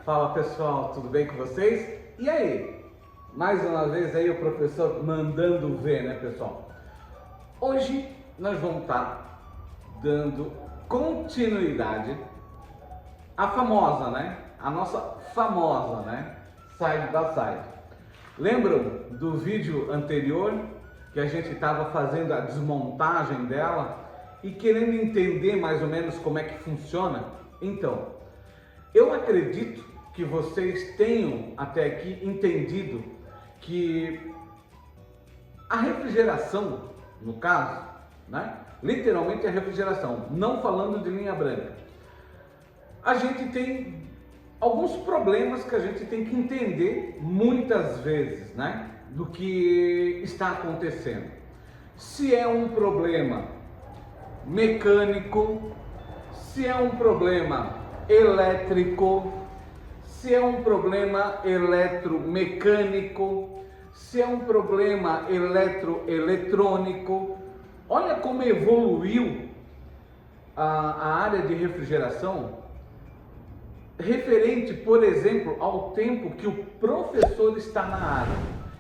Fala pessoal, tudo bem com vocês? E aí? Mais uma vez aí o professor mandando ver, né pessoal? Hoje nós vamos estar dando continuidade à famosa, né? A nossa famosa, né? Side by Side. Lembram do vídeo anterior que a gente estava fazendo a desmontagem dela e querendo entender mais ou menos como é que funciona? Então, eu acredito que vocês tenham até aqui entendido que a refrigeração, no caso, né? Literalmente a refrigeração, não falando de linha branca, a gente tem alguns problemas que a gente tem que entender muitas vezes, né? Do que está acontecendo. Se é um problema mecânico, se é um problema elétrico, se é um problema eletromecânico, se é um problema eletrônico. Olha como evoluiu a área de refrigeração referente, por exemplo, ao tempo que o professor está na área,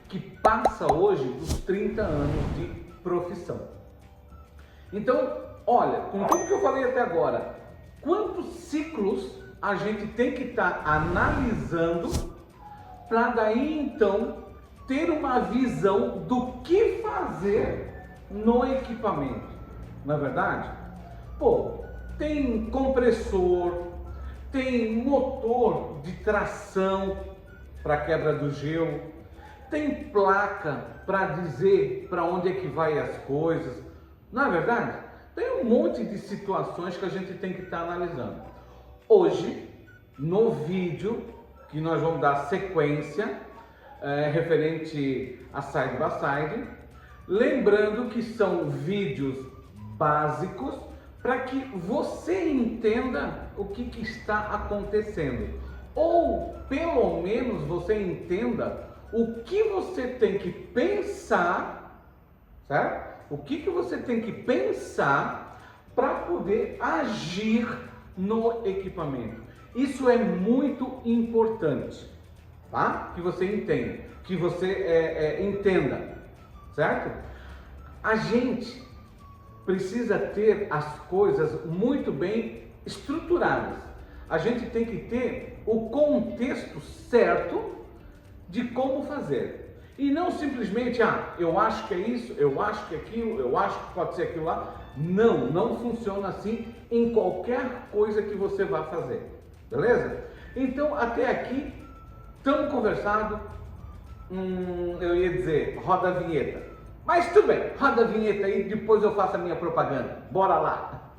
que passa hoje dos 30 anos de profissão. Então, olha, com tudo que eu falei até agora, quantos ciclos a gente tem que estar analisando para daí então ter uma visão do que fazer no equipamento, não é verdade? Pô, tem compressor, tem motor de tração para quebra do gelo, tem placa para dizer para onde é que vai as coisas, não é verdade? Tem um monte de situações que a gente tem que estar analisando. Hoje, no vídeo que nós vamos dar sequência referente a Side by Side, lembrando que são vídeos básicos para que você entenda o que está acontecendo, ou pelo menos você entenda o que você tem que pensar, certo? O que você tem que pensar para poder agir no equipamento. Isso é muito importante, tá? Que você entenda, que você entenda, certo? A gente precisa ter as coisas muito bem estruturadas. A gente tem que ter o contexto certo de como fazer. E não simplesmente, eu acho que é isso, eu acho que é aquilo, eu acho que pode ser aquilo lá. Não, não funciona assim em qualquer coisa que você vá fazer. Beleza? Então, até aqui, estamos conversando, eu ia dizer, roda a vinheta. Mas tudo bem, roda a vinheta aí, depois eu faço a minha propaganda. Bora lá!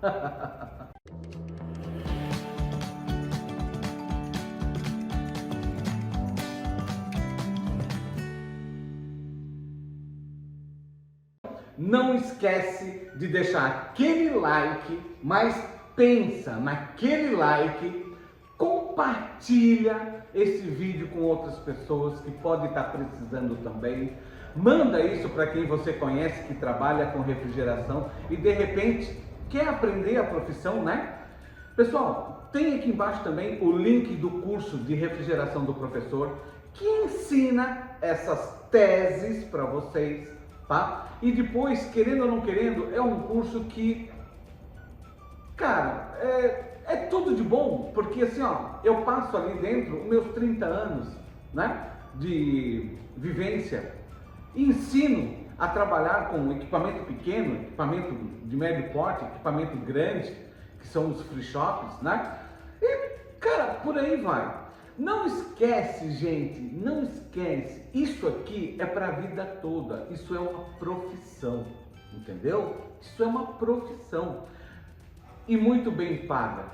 Não esquece de deixar aquele like, mas pensa naquele like, compartilha esse vídeo com outras pessoas que podem estar precisando também. Manda isso para quem você conhece que trabalha com refrigeração e de repente quer aprender a profissão, né? Pessoal, tem aqui embaixo também o link do curso de refrigeração do professor que ensina essas teses para vocês, tá? E depois, querendo ou não querendo, é um curso que, cara, é tudo de bom, porque assim, eu passo ali dentro os meus 30 anos, né, de vivência, ensino a trabalhar com equipamento pequeno, equipamento de médio porte, equipamento grande, que são os free shops, né? E, cara, por aí vai. Não esquece, gente, não esquece, isso aqui é para a vida toda, isso é uma profissão, entendeu? Isso é uma profissão e muito bem paga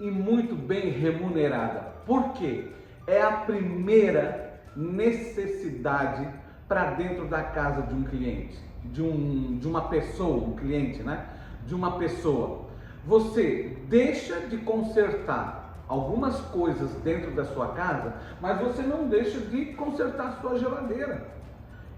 e muito bem remunerada. Por quê? É a primeira necessidade para dentro da casa de um cliente, de uma pessoa, um cliente, né? De uma pessoa. Você deixa de consertar algumas coisas dentro da sua casa, mas você não deixa de consertar a sua geladeira.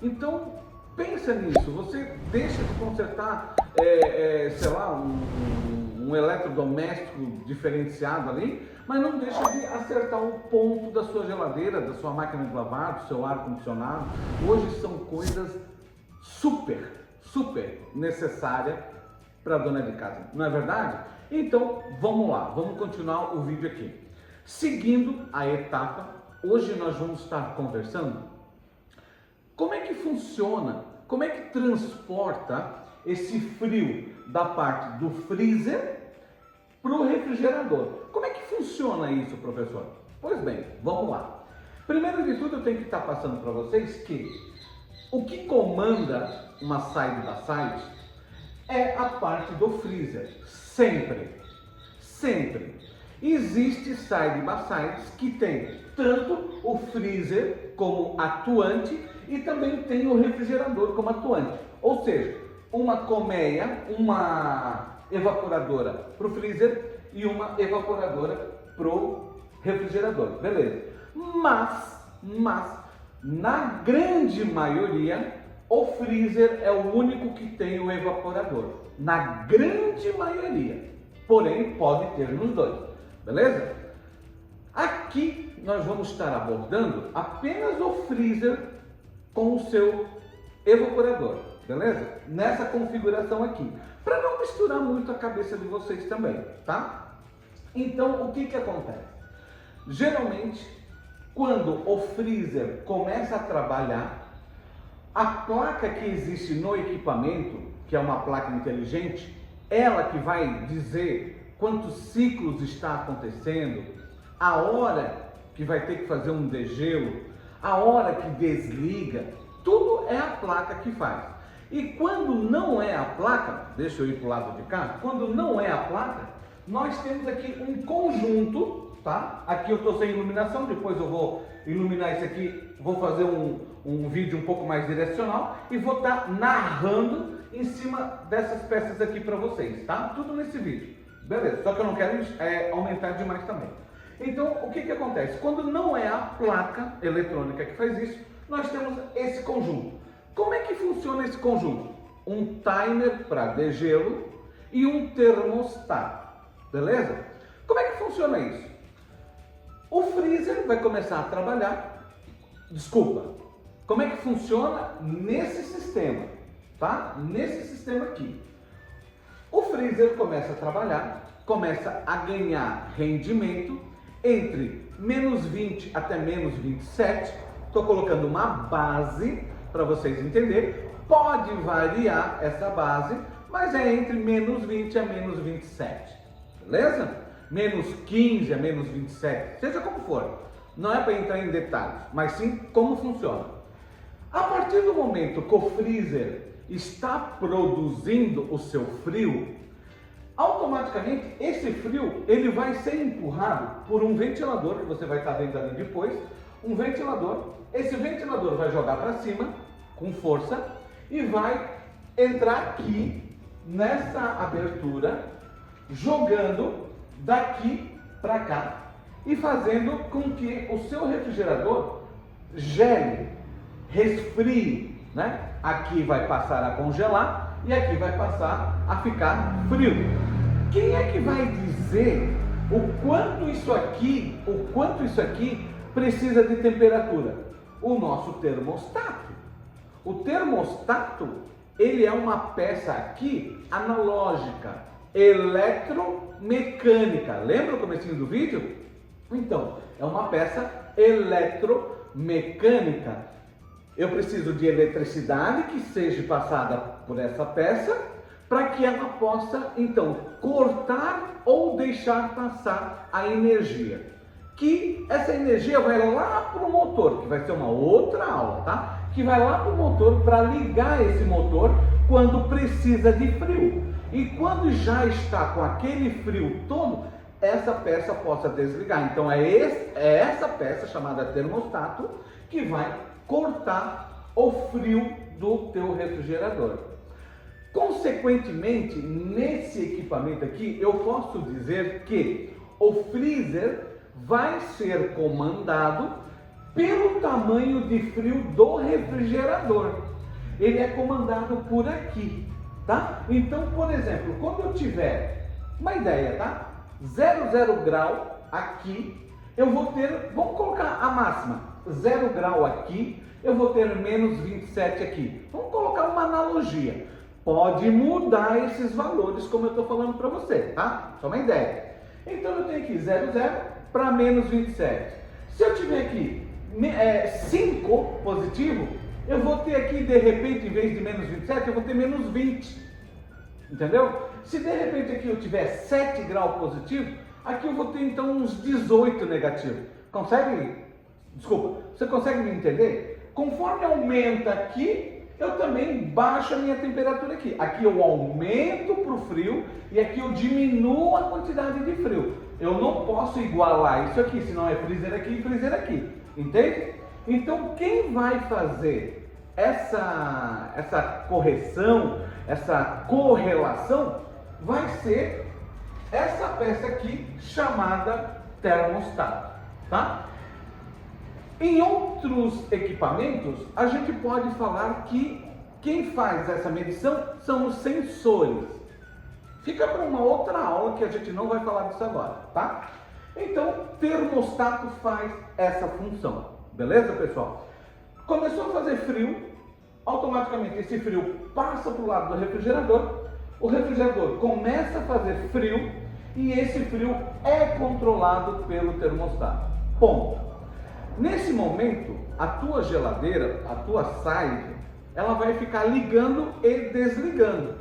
Então, pensa nisso, você deixa de consertar, sei lá, um um eletrodoméstico diferenciado ali, mas não deixa de acertar o ponto da sua geladeira, da sua máquina de lavar, do seu ar-condicionado. Hoje são coisas super necessárias para a dona de casa, não é verdade? Então, vamos lá, vamos continuar o vídeo aqui. Seguindo a etapa, hoje nós vamos estar conversando como é que funciona, como é que transporta esse frio da parte do freezer para o refrigerador. Como é que funciona isso, professor? Pois bem, vamos lá. Primeiro de tudo, eu tenho que estar passando para vocês que o que comanda uma side-by-side é a parte do freezer. Sempre. Existe side-by-sides que tem tanto o freezer como atuante e também tem o refrigerador como atuante. Ou seja, uma colmeia, uma evaporadora para o freezer e uma evaporadora para o refrigerador, beleza? Mas, na grande maioria, o freezer é o único que tem o evaporador. Na grande maioria, porém pode ter nos dois, beleza? Aqui nós vamos estar abordando apenas o freezer com o seu evaporador, beleza? Nessa configuração aqui, para não misturar muito a cabeça de vocês também, tá? Então, o que acontece? Geralmente, quando o freezer começa a trabalhar, a placa que existe no equipamento, que é uma placa inteligente, ela que vai dizer quantos ciclos está acontecendo, a hora que vai ter que fazer um degelo, a hora que desliga, tudo é a placa que faz. E quando não é a placa, deixa eu ir para o lado de cá, quando não é a placa, nós temos aqui um conjunto, tá? Aqui eu estou sem iluminação, depois eu vou iluminar isso aqui, vou fazer um vídeo um pouco mais direcional e vou estar narrando em cima dessas peças aqui para vocês, tá? Tudo nesse vídeo, beleza? Só que eu não quero aumentar demais também. Então, o que acontece? Quando não é a placa eletrônica que faz isso, nós temos esse conjunto. Como é que funciona esse conjunto? Um timer para degelo e um termostato, beleza? Como é que funciona isso? O freezer vai começar a trabalhar, como é que funciona nesse sistema, tá? Nesse sistema aqui. O freezer começa a trabalhar, começa a ganhar rendimento entre menos 20 até menos 27, estou colocando uma base para vocês entenderem, pode variar essa base, mas é entre menos 20 a menos 27, beleza? Menos 15 a menos 27, seja como for, não é para entrar em detalhes, mas sim como funciona. A partir do momento que o freezer está produzindo o seu frio, automaticamente esse frio ele vai ser empurrado por um ventilador, que você vai estar vendo ali depois, um ventilador. Esse ventilador vai jogar para cima com força e vai entrar aqui nessa abertura, jogando daqui para cá e fazendo com que o seu refrigerador gele, resfrie, né? Aqui vai passar a congelar e aqui vai passar a ficar frio. Quem é que vai dizer o quanto isso aqui precisa de temperatura? O nosso termostato. O termostato, ele é uma peça aqui analógica, eletromecânica. Lembra o comecinho do vídeo? Então, é uma peça eletromecânica. Eu preciso de eletricidade que seja passada por essa peça para que ela possa, então, cortar ou deixar passar a energia. Que essa energia vai lá para o motor, que vai ser uma outra aula, tá? Que vai lá para o motor para ligar esse motor quando precisa de frio. E quando já está com aquele frio todo, essa peça possa desligar. Então é essa peça chamada termostato que vai cortar o frio do teu refrigerador. Consequentemente, nesse equipamento aqui, eu posso dizer que o freezer vai ser comandado pelo tamanho de frio do refrigerador. Ele é comandado por aqui, tá? Então, por exemplo, quando eu tiver Uma ideia, tá? 0 grau aqui, eu vou ter, vamos colocar a máxima, 0 grau aqui, eu vou ter menos 27 aqui. Vamos colocar uma analogia. Pode mudar esses valores, como eu estou falando para você, tá? Só uma ideia. Então eu tenho aqui 0 para menos 27. Se eu tiver aqui 5 positivo, eu vou ter aqui, de repente, em vez de menos 27, eu vou ter menos 20. Entendeu? Se de repente aqui eu tiver 7 graus positivo, aqui eu vou ter então uns 18 negativo. Consegue? Desculpa, você consegue me entender? Conforme aumenta aqui, eu também baixo a minha temperatura aqui. Aqui eu aumento para o frio e aqui eu diminuo a quantidade de frio. Eu não posso igualar isso aqui, senão é freezer aqui e freezer aqui. Entende? Então quem vai fazer essa correção, essa correlação, vai ser essa peça aqui chamada termostato, tá? Em outros equipamentos, a gente pode falar que quem faz essa medição são os sensores. Fica para uma outra aula que a gente não vai falar disso agora, tá? Então, termostato faz essa função, beleza, pessoal? Começou a fazer frio, automaticamente esse frio passa para o lado do refrigerador, o refrigerador começa a fazer frio e esse frio é controlado pelo termostato. Ponto. Nesse momento, a tua geladeira, a tua side, ela vai ficar ligando e desligando,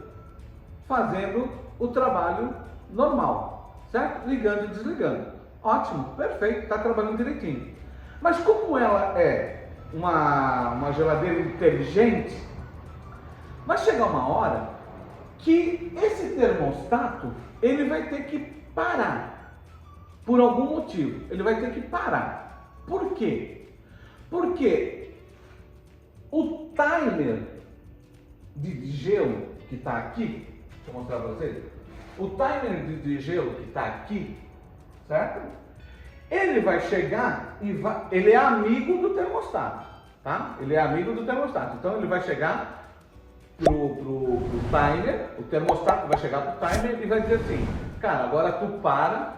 fazendo o trabalho normal, certo? Ligando e desligando. Ótimo, perfeito, está trabalhando direitinho. Mas como ela é uma geladeira inteligente, vai chegar uma hora que esse termostato, ele vai ter que parar, por algum motivo, ele vai ter que parar. Por quê? Porque o timer de gelo que está aqui, deixa eu mostrar para vocês, o timer de gelo que está aqui, certo? Ele vai chegar e ele é amigo do termostato, tá? Ele é amigo do termostato, então ele vai chegar pro timer, o termostato vai chegar pro timer e vai dizer assim, cara, agora tu para,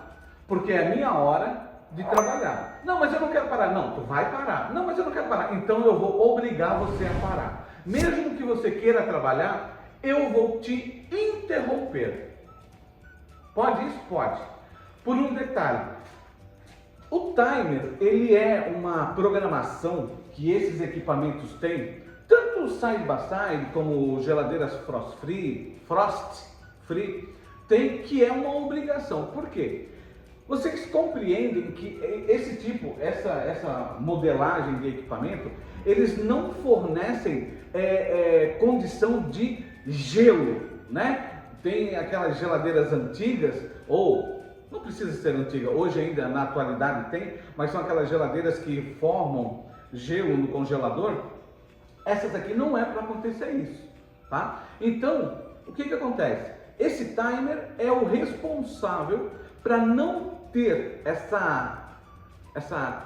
porque é minha hora de trabalhar. Não, mas eu não quero parar. Não, tu vai parar. Não, mas eu não quero parar. Então eu vou obrigar você a parar. Mesmo que você queira trabalhar, eu vou te interromper. Pode isso? Pode. Por um detalhe. O timer, ele é uma programação que esses equipamentos têm, tanto o side by side como geladeiras frost free, tem, que é uma obrigação. Por quê? Vocês compreendem que esse tipo, essa modelagem de equipamento, eles não fornecem condição de gelo, né? Tem aquelas geladeiras antigas, ou não precisa ser antiga, hoje ainda na atualidade tem, mas são aquelas geladeiras que formam gelo no congelador. Essas aqui não é para acontecer isso, tá? Então, o que acontece? Esse timer é o responsável para não ter essa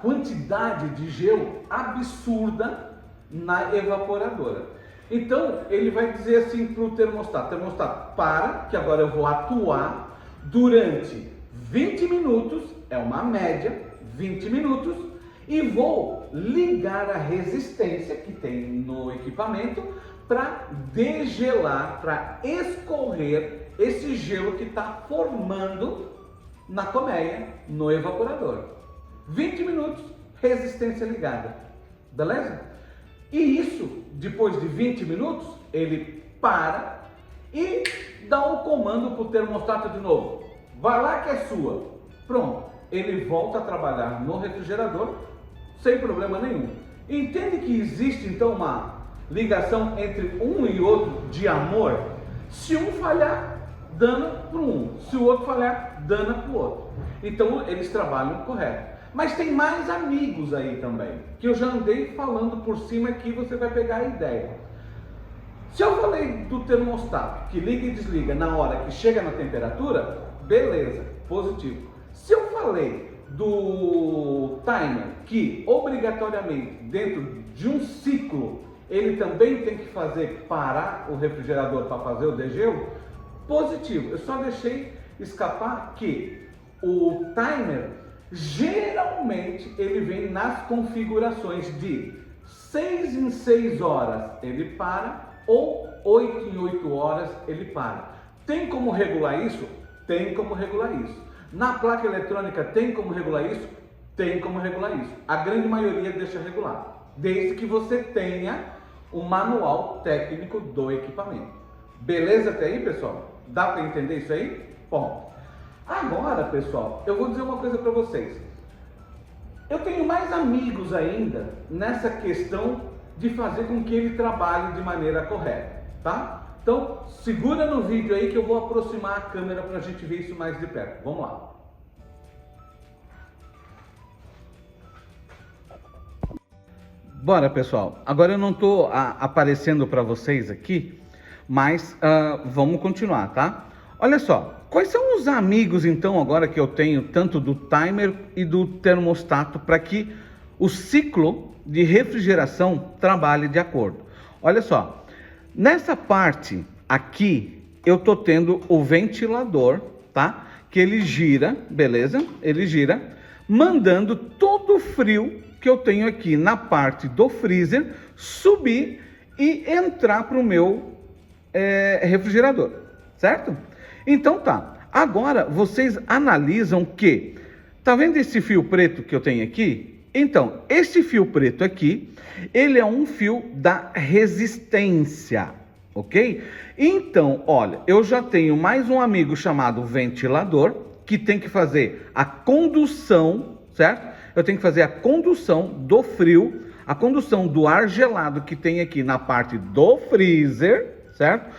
quantidade de gelo absurda na evaporadora. Então, ele vai dizer assim para o termostato, para, que agora eu vou atuar durante 20 minutos, é uma média, 20 minutos, e vou ligar a resistência que tem no equipamento para degelar, para escorrer esse gelo que está formando na colmeia, no evaporador. 20 minutos, resistência ligada. Beleza? E isso, depois de 20 minutos, ele para e dá um comando para o termostato de novo. Vai lá que é sua. Pronto. Ele volta a trabalhar no refrigerador sem problema nenhum. Entende que existe então uma ligação entre um e outro de amor? Se um falhar, dana para um. Se o outro falhar, dana para o outro. Então eles trabalham correto. Mas tem mais amigos aí também, que eu já andei falando por cima aqui, você vai pegar a ideia. Se eu falei do termostato, que liga e desliga na hora que chega na temperatura, beleza, positivo. Se eu falei do timer, que obrigatoriamente dentro de um ciclo, ele também tem que fazer parar o refrigerador para fazer o degelo, positivo. Eu só deixei escapar que o timer geralmente ele vem nas configurações de 6 em 6 horas ele para ou 8 em 8 horas ele para. Tem como regular isso? Tem como regular isso. Na placa eletrônica tem como regular isso? Tem como regular isso. A grande maioria deixa regular, desde que você tenha o manual técnico do equipamento. Beleza até aí, pessoal? Dá para entender isso aí? Bom, agora, pessoal, eu vou dizer uma coisa para vocês. Eu tenho mais amigos ainda nessa questão de fazer com que ele trabalhe de maneira correta, tá? Então, segura no vídeo aí que eu vou aproximar a câmera para a gente ver isso mais de perto. Vamos lá. Bora, pessoal. Agora eu não estou aparecendo para vocês aqui, mas vamos continuar, tá? Olha só, quais são os amigos então agora que eu tenho tanto do timer e do termostato para que o ciclo de refrigeração trabalhe de acordo? Olha só, nessa parte aqui eu tô tendo o ventilador, tá? Que ele gira, beleza? Ele gira, mandando todo o frio que eu tenho aqui na parte do freezer subir e entrar para o meu refrigerador, certo? Então tá, agora vocês analisam que, tá vendo esse fio preto que eu tenho aqui? Então, esse fio preto aqui, ele é um fio da resistência, ok? Então, olha, eu já tenho mais um amigo chamado ventilador, que tem que fazer a condução, certo? Eu tenho que fazer a condução do frio, a condução do ar gelado que tem aqui na parte do freezer, certo?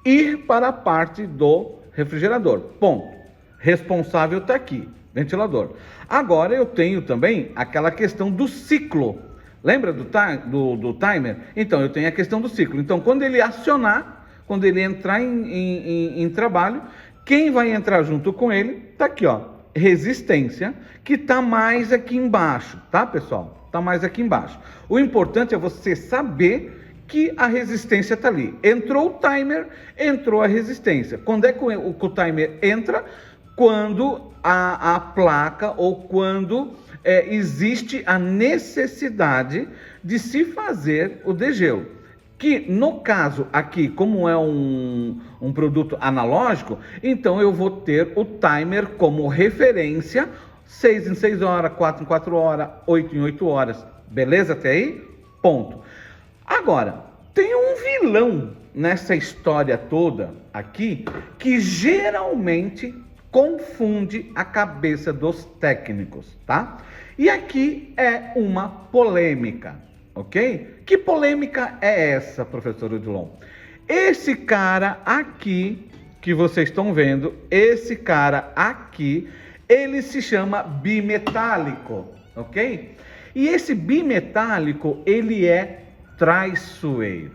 Ir para a parte do refrigerador. Ponto. Responsável está aqui, ventilador. Agora eu tenho também aquela questão do ciclo. Lembra do timer? Então eu tenho a questão do ciclo. Então quando ele acionar, quando ele entrar em trabalho, quem vai entrar junto com ele está aqui, ó, resistência, que está mais aqui embaixo, tá, pessoal? Está mais aqui embaixo. O importante é você saber que a resistência está ali. Entrou o timer, entrou a resistência. Quando é que o timer entra? Quando a placa ou quando existe a necessidade de se fazer o degelo. Que no caso aqui, como é um produto analógico, então eu vou ter o timer como referência 6 em 6 horas, 4 em 4 horas, 8 em 8 horas. Beleza até aí? Ponto. Agora, tem um vilão nessa história toda aqui que geralmente confunde a cabeça dos técnicos, tá? E aqui é uma polêmica, ok? Que polêmica é essa, professor Odilon? Esse cara aqui que vocês estão vendo, esse cara aqui, ele se chama bimetálico, ok? E esse bimetálico, ele é traiçoeiro,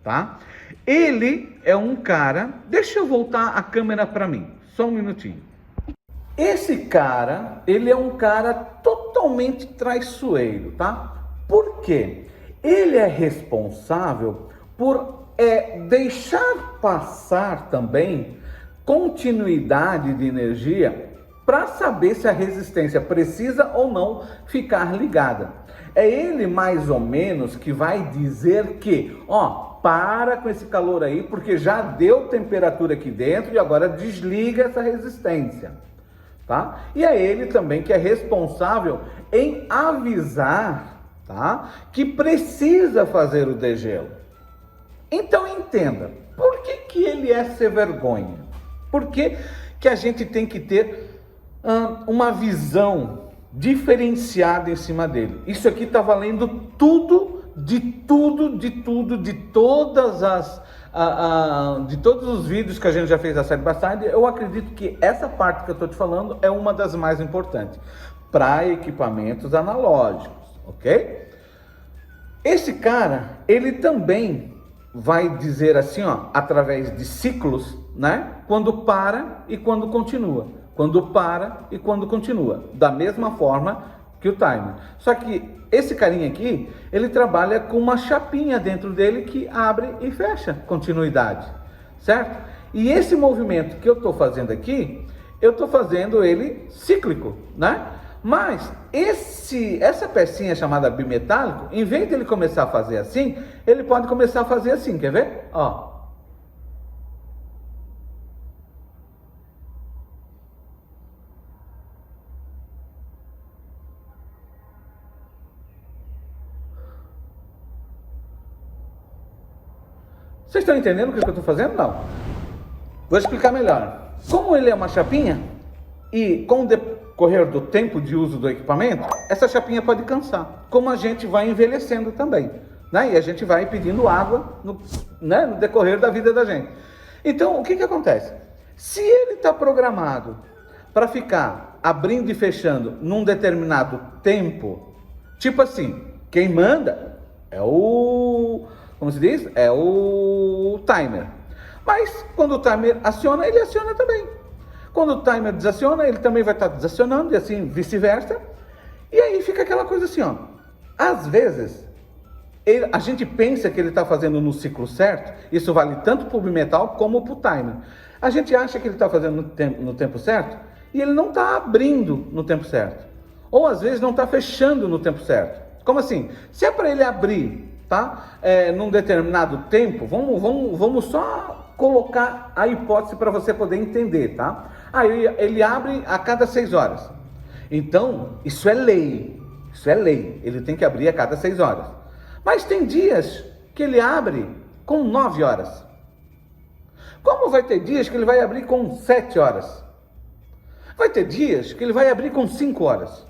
tá? Ele é um cara, deixa eu voltar a câmera para mim, só um minutinho. Esse cara, ele é um cara totalmente traiçoeiro, tá? Por quê? Ele é responsável por deixar passar também continuidade de energia para saber se a resistência precisa ou não ficar ligada. É ele mais ou menos que vai dizer que, ó, para com esse calor aí, porque já deu temperatura aqui dentro e agora desliga essa resistência, tá? E é ele também que é responsável em avisar, tá, que precisa fazer o degelo. Então entenda, por que ele é sem vergonha? Por que a gente tem que ter uma visão diferenciada em cima dele? Isso aqui está valendo tudo, de todos os vídeos que a gente já fez da série Bastard. Eu acredito que essa parte que eu estou te falando é uma das mais importantes para equipamentos analógicos, ok? Esse cara, ele também vai dizer assim, ó, através de ciclos, né? Quando para e quando continua. Quando para e quando continua. Da mesma forma que o timer. Só que esse carinha aqui, ele trabalha com uma chapinha dentro dele que abre e fecha continuidade, certo? E esse movimento que eu estou fazendo aqui, eu estou fazendo ele cíclico, né? Mas essa pecinha chamada bimetálico, em vez dele começar a fazer assim, ele pode começar a fazer assim, quer ver? Ó. Vocês estão entendendo o que eu estou fazendo? Não. Vou explicar melhor. Como ele é uma chapinha, e com o decorrer do tempo de uso do equipamento, essa chapinha pode cansar. Como a gente vai envelhecendo também, né? E a gente vai pedindo água no decorrer da vida da gente. Então, o que acontece? Se ele está programado para ficar abrindo e fechando num determinado tempo, tipo assim, quem manda é como se diz? É o timer. Mas quando o timer aciona, ele aciona também. Quando o timer desaciona, ele também vai estar desacionando e assim vice-versa. E aí fica aquela coisa assim, ó. Às vezes, a gente pensa que ele está fazendo no ciclo certo. Isso vale tanto para o bimetal como para o timer. A gente acha que ele está fazendo no tempo certo e ele não está abrindo no tempo certo. Ou às vezes não está fechando no tempo certo. Como assim? Se é para ele abrir, tá? Num determinado tempo, vamos só colocar a hipótese para você poder entender, tá? Aí ele abre a cada 6 horas. Então, isso é lei. Isso é lei. Ele tem que abrir a cada 6 horas. Mas tem dias que ele abre com 9 horas. Como vai ter dias que ele vai abrir com 7 horas? Vai ter dias que ele vai abrir com 5 horas.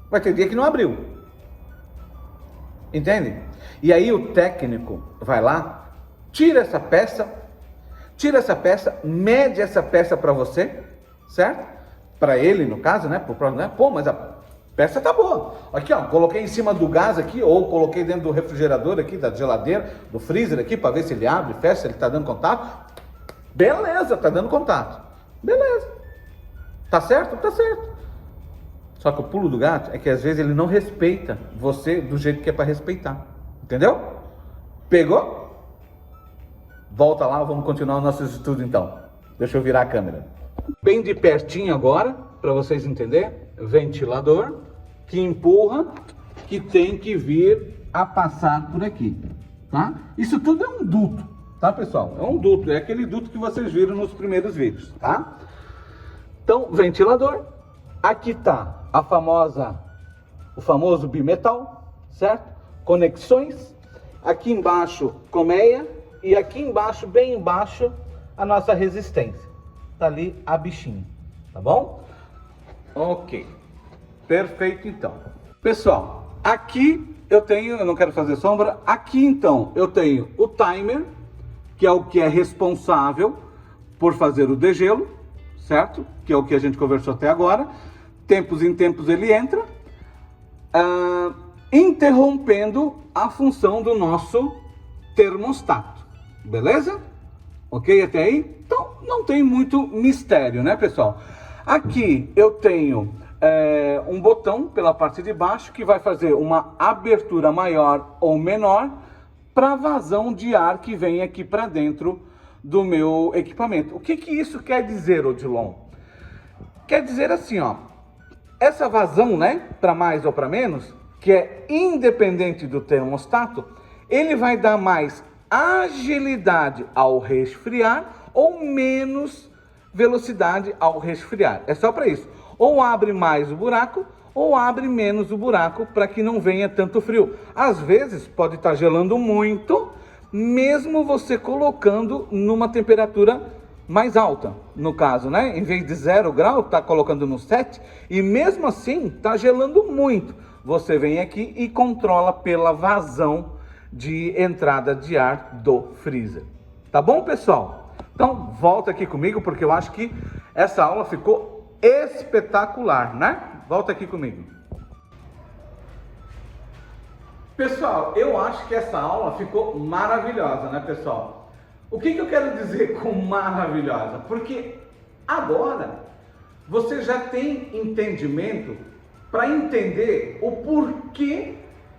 Vai ter dia que não abriu. Entende? E aí o técnico vai lá, tira essa peça, mede essa peça para você, certo? Para ele, no caso, né? Pô, mas a peça tá boa. Aqui, ó, coloquei em cima do gás aqui, ou coloquei dentro do refrigerador aqui, da geladeira, do freezer aqui, para ver se ele abre, fecha, se ele tá dando contato. Beleza, tá dando contato. Beleza. Tá certo? Tá certo. Só que o pulo do gato é que às vezes ele não respeita você do jeito que é para respeitar. Entendeu? Pegou? Volta lá, vamos continuar o nosso estudo então. Deixa eu virar a câmera. Bem de pertinho agora, para vocês entenderem. Ventilador que empurra, que tem que vir a passar por aqui, tá? Isso tudo é um duto, tá, pessoal? É um duto, é aquele duto que vocês viram nos primeiros vídeos, tá? Então, ventilador. Aqui tá o famoso bimetal, certo? Conexões. Aqui embaixo, colmeia. E aqui embaixo, bem embaixo, a nossa resistência. Tá ali a bichinha, tá bom? Ok. Perfeito, então. Pessoal, aqui eu não quero fazer sombra. Aqui, então, eu tenho o timer, que é o que é responsável por fazer o degelo, certo? Que é o que a gente conversou até agora. Tempos em tempos ele entra, interrompendo a função do nosso termostato. Beleza? Ok até aí? Então, não tem muito mistério, né, pessoal? Aqui eu tenho um botão pela parte de baixo que vai fazer uma abertura maior ou menor para vazão de ar que vem aqui para dentro do meu equipamento. O que isso quer dizer, Odilon? Quer dizer assim, ó, essa vazão, né, para mais ou para menos, que é independente do termostato, ele vai dar mais agilidade ao resfriar ou menos velocidade ao resfriar. É só para isso. Ou abre mais o buraco ou abre menos o buraco para que não venha tanto frio. Às vezes pode estar gelando muito, mesmo você colocando numa temperatura mais alta, no caso, né? Em vez de 0 grau, tá colocando no 7 e mesmo assim tá gelando muito. Você vem aqui e controla pela vazão de entrada de ar do freezer. Tá bom, pessoal? Então, volta aqui comigo porque eu acho que essa aula ficou espetacular, né? Volta aqui comigo. Pessoal, eu acho que essa aula ficou maravilhosa, né, pessoal? O que eu quero dizer com maravilhosa? Porque agora você já tem entendimento para entender o porquê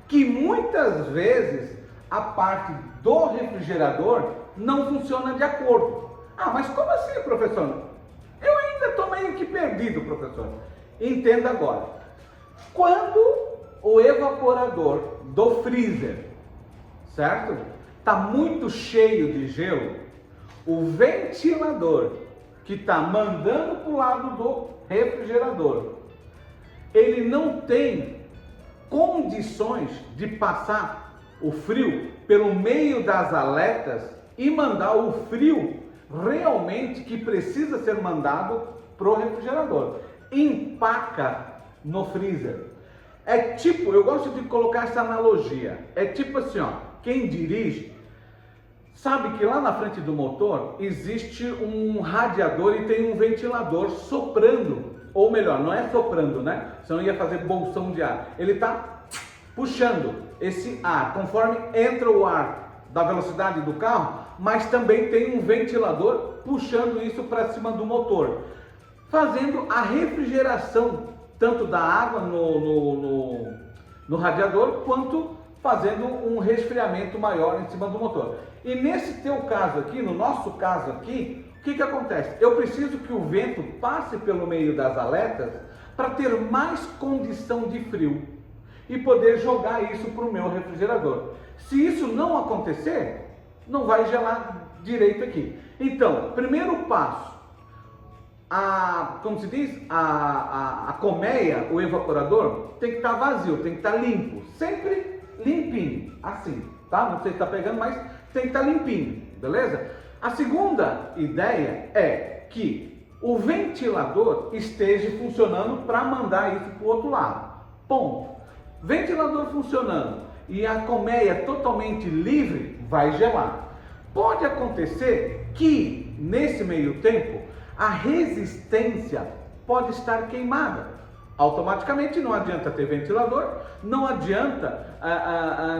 que muitas vezes a parte do refrigerador não funciona de acordo. Ah, mas como assim, professor? Eu ainda estou meio que perdido, professor. Entenda agora. Quando o evaporador do freezer, certo? Está muito cheio de gelo, o ventilador que está mandando para o lado do refrigerador, ele não tem condições de passar o frio pelo meio das aletas e mandar o frio realmente que precisa ser mandado para o refrigerador. Empaca no freezer. É tipo, eu gosto de colocar essa analogia, é tipo assim, ó, quem dirige, sabe que lá na frente do motor existe um radiador e tem um ventilador soprando, ou melhor, não é soprando, né? Senão ia fazer bolsão de ar. Ele está puxando esse ar, conforme entra o ar da velocidade do carro, mas também tem um ventilador puxando isso para cima do motor, fazendo a refrigeração tanto da água no radiador, quanto fazendo um resfriamento maior em cima do motor. E nesse teu caso aqui, no nosso caso aqui, o que acontece? Eu preciso que o vento passe pelo meio das aletas para ter mais condição de frio e poder jogar isso para o meu refrigerador. Se isso não acontecer, não vai gelar direito aqui. Então, primeiro passo, como se diz, a colmeia, o evaporador, tem que estar vazio, tem que estar limpo, sempre limpinho, assim, tá? Não sei se está pegando, mas tem que estar limpinho, beleza? A segunda ideia é que o ventilador esteja funcionando para mandar isso para o outro lado. Ponto. Ventilador funcionando e a colmeia totalmente livre, vai gelar. Pode acontecer que nesse meio tempo a resistência pode estar queimada. Automaticamente não adianta ter ventilador, não adianta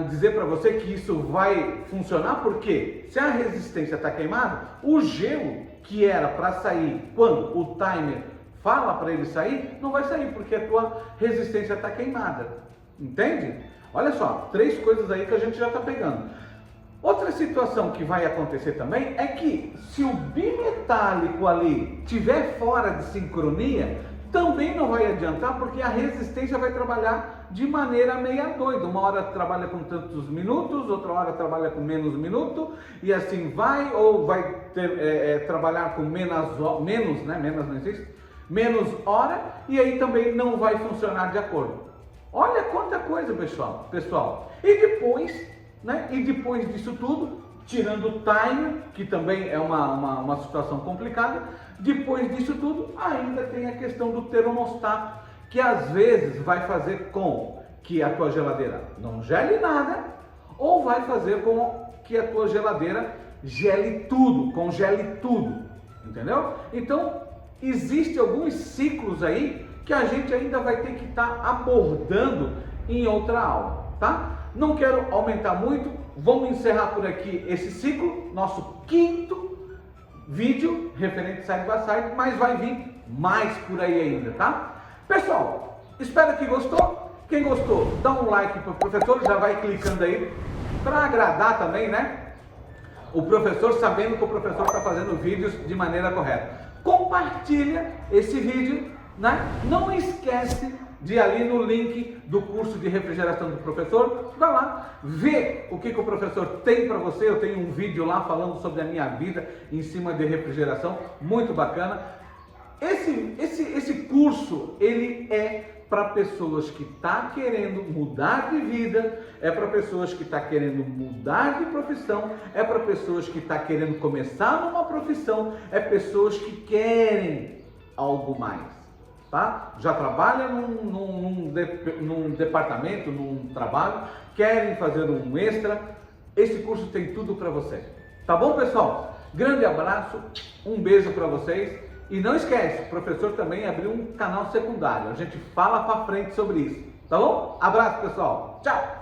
dizer para você que isso vai funcionar, porque se a resistência está queimada, o gelo que era para sair quando o timer fala para ele sair, não vai sair, porque a tua resistência está queimada. Entende? Olha só, 3 coisas aí que a gente já está pegando. Outra situação que vai acontecer também é que se o bimetálico ali estiver fora de sincronia, também não vai adiantar, porque a resistência vai trabalhar de maneira meia doida. Uma hora trabalha com tantos minutos, outra hora trabalha com menos minuto, e assim vai, ou vai trabalhar com menos hora, e aí também não vai funcionar de acordo. Olha quanta coisa, pessoal. E depois disso tudo, tirando o time, que também é uma situação complicada, depois disso tudo, ainda tem a questão do termostato, que às vezes vai fazer com que a tua geladeira não gele nada, ou vai fazer com que a tua geladeira gele tudo, congele tudo, entendeu? Então, existem alguns ciclos aí que a gente ainda vai ter que estar abordando em outra aula, tá? Não quero aumentar muito, vamos encerrar por aqui esse ciclo, nosso 5º vídeo referente side by side, mas vai vir mais por aí ainda, tá? Pessoal, espero que gostou. Quem gostou, dá um like para o professor, já vai clicando aí para agradar também, né? O professor, sabendo que o professor está fazendo vídeos de maneira correta. Compartilha esse vídeo, né? Não esquece de ir ali no link do curso de refrigeração do professor, vai lá, vê o que o professor tem para você. Eu tenho um vídeo lá falando sobre a minha vida em cima de refrigeração, muito bacana. Esse curso, ele é para pessoas que estão querendo mudar de vida, é para pessoas que estão querendo mudar de profissão, é para pessoas que estão querendo começar numa profissão, é pessoas que querem algo mais, tá? Já trabalham num departamento, num trabalho, querem fazer um extra, esse curso tem tudo para você. Tá bom, pessoal? Grande abraço, um beijo para vocês. E não esquece, o professor também abriu um canal secundário. A gente fala para frente sobre isso. Tá bom? Abraço, pessoal. Tchau!